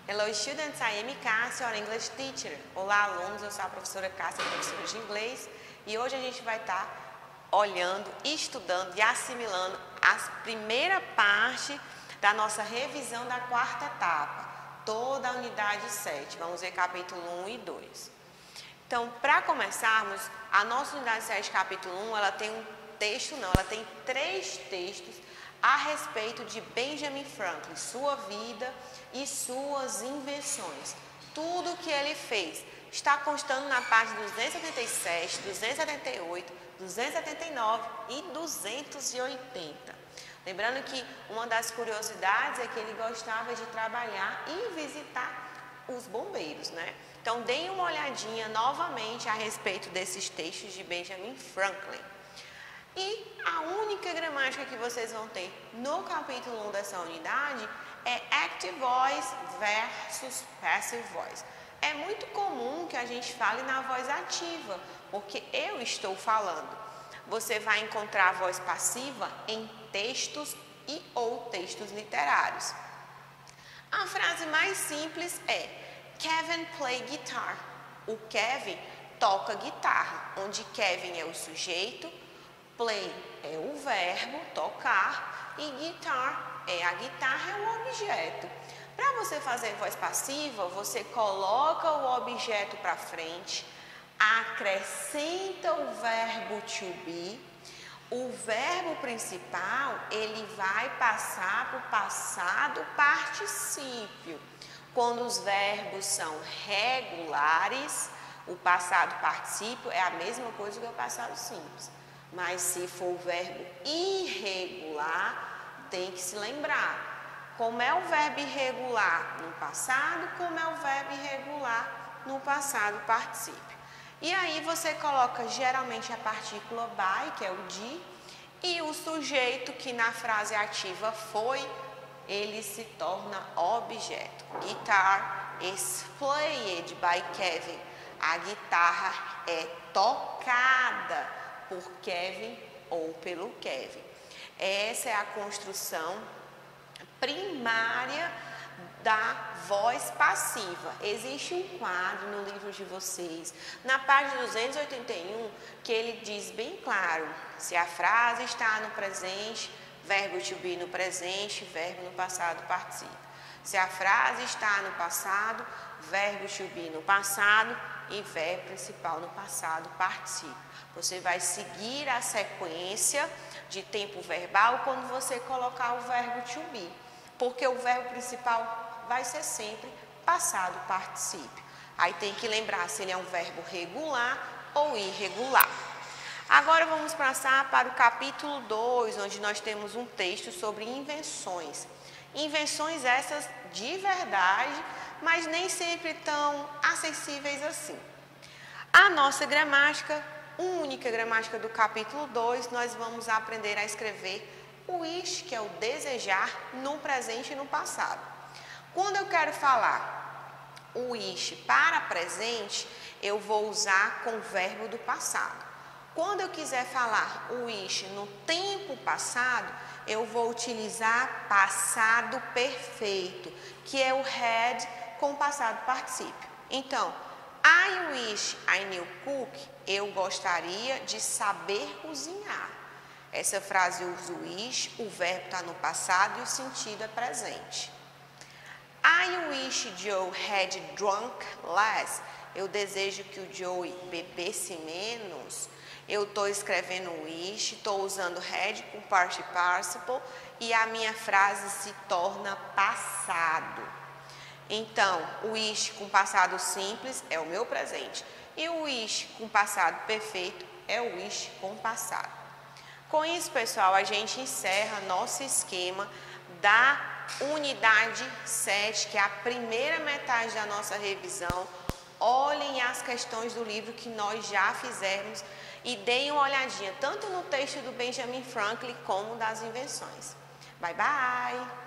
Hello students, I am Cássia, your English teacher. Olá alunos, eu sou a professora Cássia, professora de inglês, e hoje a gente vai estar olhando, estudando e assimilando a primeira parte da nossa revisão da quarta etapa, toda a unidade 7. Vamos ver capítulo 1 e 2. Então, para começarmos, a nossa unidade 7, capítulo 1, ela tem ela tem 3 textos a respeito de Benjamin Franklin, sua vida e suas invenções. Tudo o que ele fez está constando na página 277, 278, 279 e 280. Lembrando que uma das curiosidades é que ele gostava de trabalhar e visitar os bombeiros, né? Então, deem uma olhadinha novamente a respeito desses textos de Benjamin Franklin. E a única gramática que vocês vão ter no capítulo 1 dessa unidade é active voice versus passive voice. É muito comum que a gente fale na voz ativa, porque eu estou falando. Você vai encontrar a voz passiva em textos e ou textos literários. A frase mais simples é Kevin play guitar. O Kevin toca guitarra, onde Kevin é o sujeito, play é o verbo, tocar, e guitar a guitarra é o objeto. Para você fazer voz passiva, você coloca o objeto para frente, acrescenta o verbo to be, o verbo principal ele vai passar para o passado particípio. Quando os verbos são regulares, o passado particípio é a mesma coisa que o passado simples. Mas se for o verbo irregular, tem que se lembrar. Como é o verbo irregular no passado, como é o verbo irregular no passado particípio. E aí você coloca geralmente a partícula by, que é o de, e o sujeito que na frase ativa foi, ele se torna objeto. Guitar is played by Kevin. A guitarra é tocada por Kevin ou pelo Kevin. Essa é a construção primária da voz passiva. Existe um quadro no livro de vocês, na página 281, que ele diz bem claro se a frase está no presente, verbo to be no presente, verbo no passado participa. Se a frase está no passado, verbo to be no passado e verbo principal no passado participa. Você vai seguir a sequência de tempo verbal quando você colocar o verbo to be, porque o verbo principal vai ser sempre passado particípio. Aí tem que lembrar se ele é um verbo regular ou irregular. Agora vamos passar para o capítulo 2, onde nós temos um texto sobre invenções. Invenções essas de verdade, mas nem sempre tão acessíveis assim. A nossa gramática, única gramática do capítulo 2, nós vamos aprender a escrever o wish, que é o desejar, no presente e no passado. Quando eu quero falar o wish para presente, eu vou usar com o verbo do passado. Quando eu quiser falar o wish no tempo passado, eu vou utilizar passado perfeito, que é o had com passado particípio. Então, I wish I knew cook, eu gostaria de saber cozinhar. Essa frase usa o wish, o verbo está no passado e o sentido é presente. I wish Joe had drunk less, eu desejo que o Joe bebesse menos. Eu estou escrevendo wish, estou usando had com participle e a minha frase se torna passado. Então, o wish com passado simples é o meu presente e o wish com passado perfeito é o wish com passado. Com isso, pessoal, a gente encerra nosso esquema da unidade 7, que é a primeira metade da nossa revisão. Olhem as questões do livro que nós já fizemos e deem uma olhadinha tanto no texto do Benjamin Franklin como das invenções. Bye, bye!